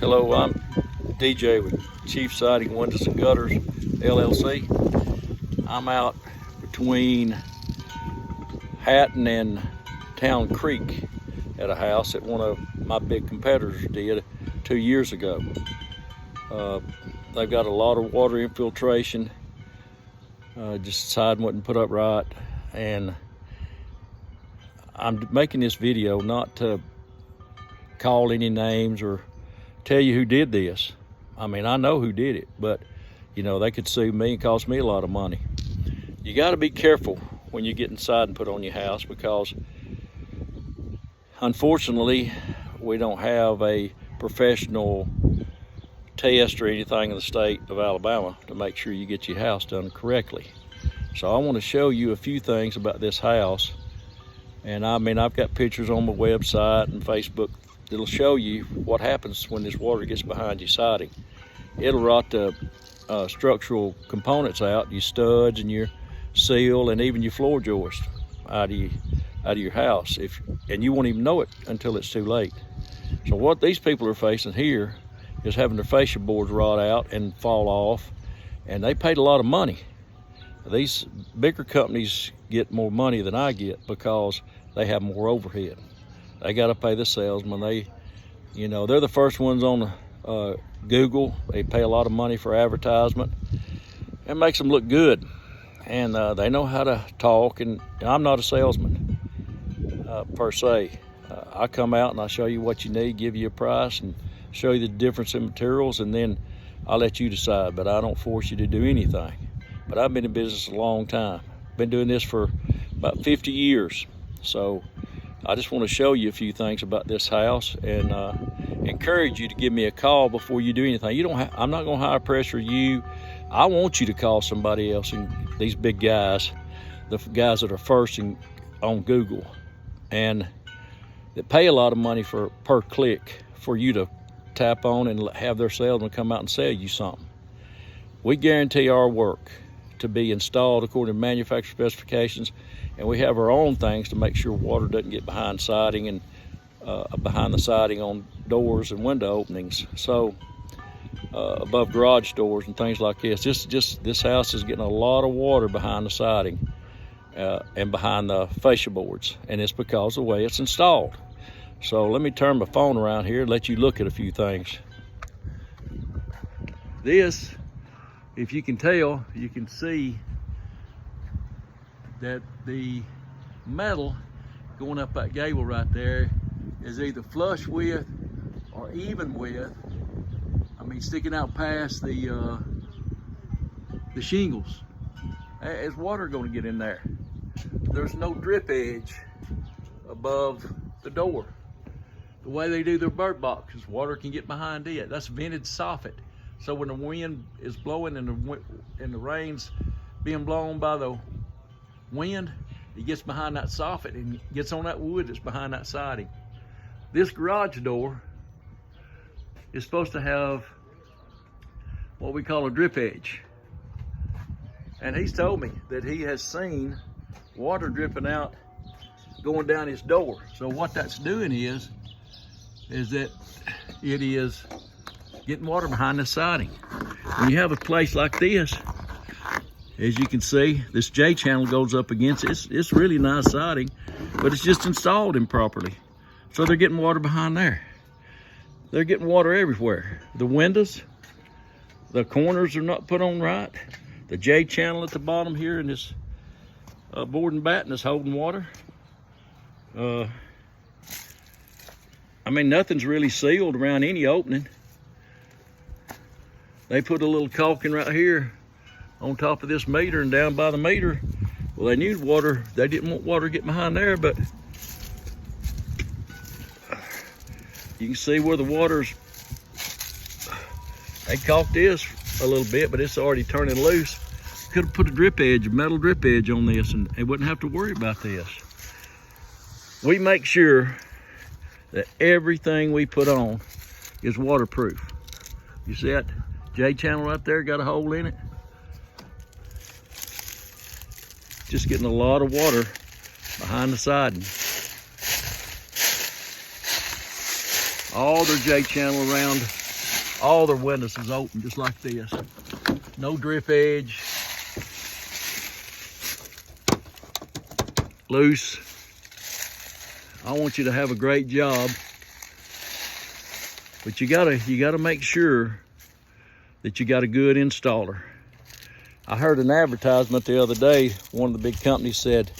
Hello, I'm DJ with Chief Siding Windows and Gutters LLC. I'm out between Hatton and Town Creek at a house that one of my big competitors did 2 years ago. They've got a lot of water infiltration. Just the siding wasn't put up right, and I'm making this video not to call any names or tell you who did this. I mean, I know who did it, but you know, they could sue me and cost me a lot of money. You got to be careful when you're getting siding put on your house, because unfortunately we don't have a professional test or anything in the state of Alabama to make sure you get your house done correctly. So I want to show you a few things about this house, and I mean, I've got pictures on my website and Facebook that'll show you what happens when this water gets behind your siding. It'll rot the structural components out, your studs and your seal and even your floor joist out of your house, and you won't even know it until it's too late. So what these people are facing here is having their fascia boards rot out and fall off, and they paid a lot of money. These bigger companies get more money than I get because they have more overhead. They got to pay the salesman. They're the first ones on Google. They pay a lot of money for advertisement. It makes them look good, and they know how to talk. And I'm not a salesman per se. I come out and I show you what you need, give you a price, and show you the difference in materials, and then I'll let you decide. But I don't force you to do anything. But I've been in business a long time. Been doing this for about 50 years. So I just want to show you a few things about this house, and encourage you to give me a call before you do anything. I'm not going to high pressure you. I want you to call somebody else, and these big guys, the guys that are first on Google, and that pay a lot of money per click for you to tap on and have their salesman come out and sell you something. We guarantee our work to be installed according to manufacturer specifications, and we have our own things to make sure water doesn't get behind siding and behind the siding on doors and window openings. So above garage doors and things like this. This house is getting a lot of water behind the siding and behind the fascia boards, and it's because of the way it's installed. So let me turn my phone around here and let you look at a few things. This, if you can tell, you can see that the metal going up that gable right there is either flush with or even with, sticking out past the shingles. There's water going to get in there. There's no drip edge above the door. The way they do their bird boxes, water can get behind it. That's vented soffit. So when the wind is blowing and the rain's being blown by the wind, it gets behind that soffit and gets on that wood that's behind that siding. This garage door is supposed to have what we call a drip edge. And he's told me that he has seen water dripping out going down his door. So what that's doing is that it is getting water behind the siding. When you have a place like this, as you can see, this J channel goes up against it. It's really nice siding, but it's just installed improperly. So they're getting water behind there. They're getting water everywhere. The windows, the corners are not put on right. The J channel at the bottom here in this board and batten is holding water. Nothing's really sealed around any opening. They put a little caulking right here on top of this meter and down by the meter. Well, they knew water, they didn't want water to get behind there, but you can see where the water's, they caulked this a little bit, but it's already turning loose. Could have put a drip edge, a metal drip edge on this, and they wouldn't have to worry about this. We make sure that everything we put on is waterproof. You see that J channel right there, got a hole in it? Just getting a lot of water behind the siding. All their J channel around all their windows is open just like this. No drip edge. Loose. I want you to have a great job, but you gotta make sure that you got a good installer. I heard an advertisement the other day. One of the big companies said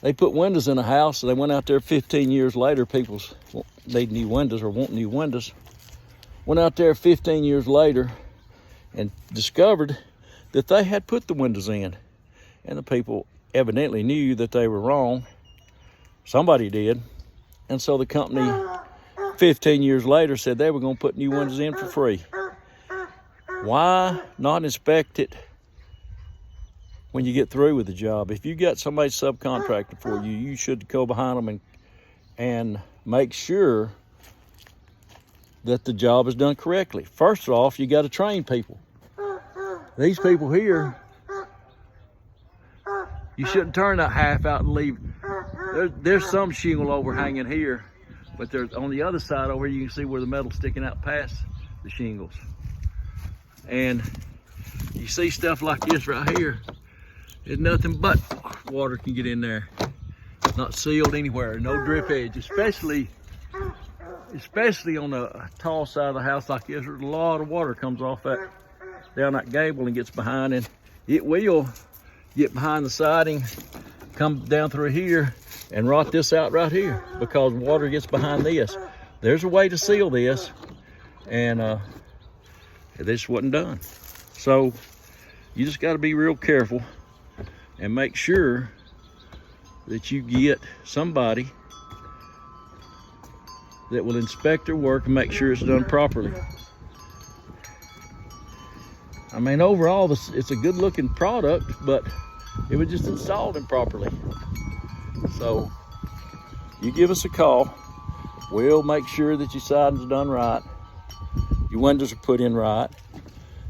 they put windows in a house, and they went out there 15 years later. People need new windows or want new windows. Went out there 15 years later and discovered that they had put the windows in, and the people evidently knew that they were wrong. Somebody did. And so the company 15 years later said they were going to put new windows in for free. Why not inspect it when you get through with the job? If you got somebody subcontracted for you, you should go behind them and make sure that the job is done correctly. First off, you got to train people. These people here, you shouldn't turn that half out and leave. There's some shingle overhanging here, but there's on the other side over here, you can see where the metal's sticking out past the shingles. And you see stuff like this right here, there's nothing but water can get in there. It's not sealed anywhere, no drip edge, especially on the tall side of the house like this. There's a lot of water comes off that down that gable and gets behind, and it will get behind the siding, come down through here and rot this out right here because water gets behind this. There's a way to seal this, and this wasn't done. So you just got to be real careful and make sure that you get somebody that will inspect their work and make sure it's done properly. I mean, overall, it's a good looking product, but it was just installed improperly. So you give us a call. We'll make sure that your siding's done right, your windows are put in right,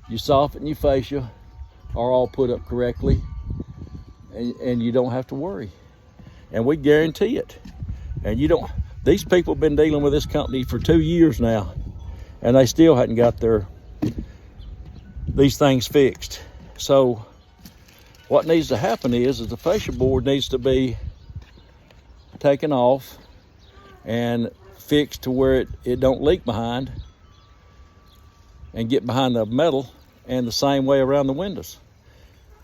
your soffit and your fascia are all put up correctly, and you don't have to worry. And we guarantee it. And you don't, these people have been dealing with this company for 2 years now, and they still hadn't got these things fixed. So what needs to happen is the fascia board needs to be taken off and fixed to where it don't leak behind and get behind the metal, and the same way around the windows,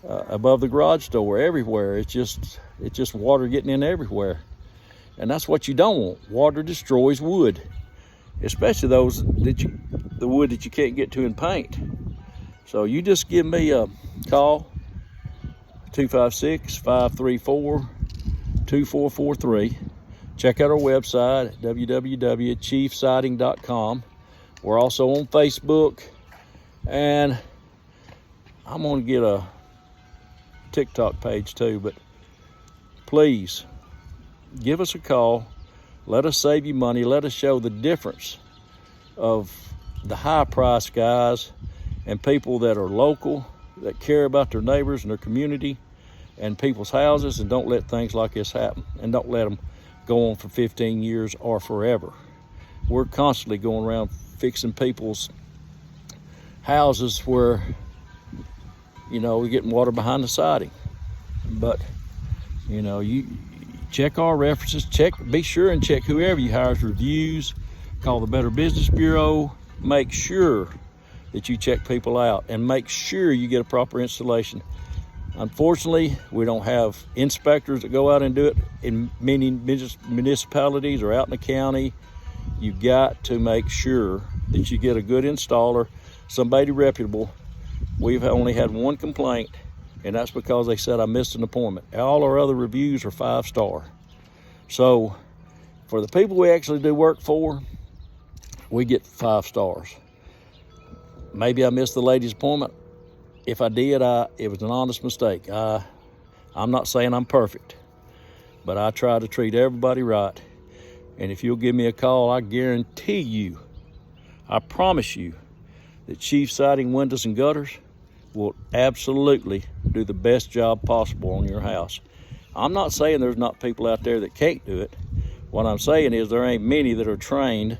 above the garage door, everywhere. It's just water getting in everywhere, and that's what you don't want. Water destroys wood, especially the wood that you can't get to in paint. So you just give me a call, 256-534-2443. Check out our website, www.chiefsiding.com. We're also on Facebook, and I'm gonna get a TikTok page too, but please give us a call. Let us save you money. Let us show the difference of the high price guys and people that are local, that care about their neighbors and their community and people's houses, and don't let things like this happen, and don't let them go on for 15 years or forever. We're constantly going around fixing people's houses where, you know, we're getting water behind the siding. But, you know, you check our references, be sure and check whoever you hire's reviews, call the Better Business Bureau, make sure that you check people out and make sure you get a proper installation. Unfortunately, we don't have inspectors that go out and do it in many municipalities or out in the county. You got to make sure that you get a good installer, somebody reputable. We've only had one complaint, and that's because they said I missed an appointment. All our other reviews are 5-star. So for the people we actually do work for, we get 5 stars. Maybe I missed the lady's appointment. If I did, it was an honest mistake. I'm not saying I'm perfect, but I try to treat everybody right. And if you'll give me a call, I guarantee you, I promise you, that Chief Siding Windows and Gutters will absolutely do the best job possible on your house. I'm not saying there's not people out there that can't do it. What I'm saying is there ain't many that are trained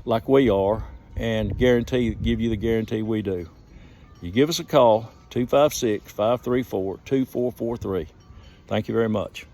like we are, and give you the guarantee we do. You give us a call, 256-534-2443. Thank you very much.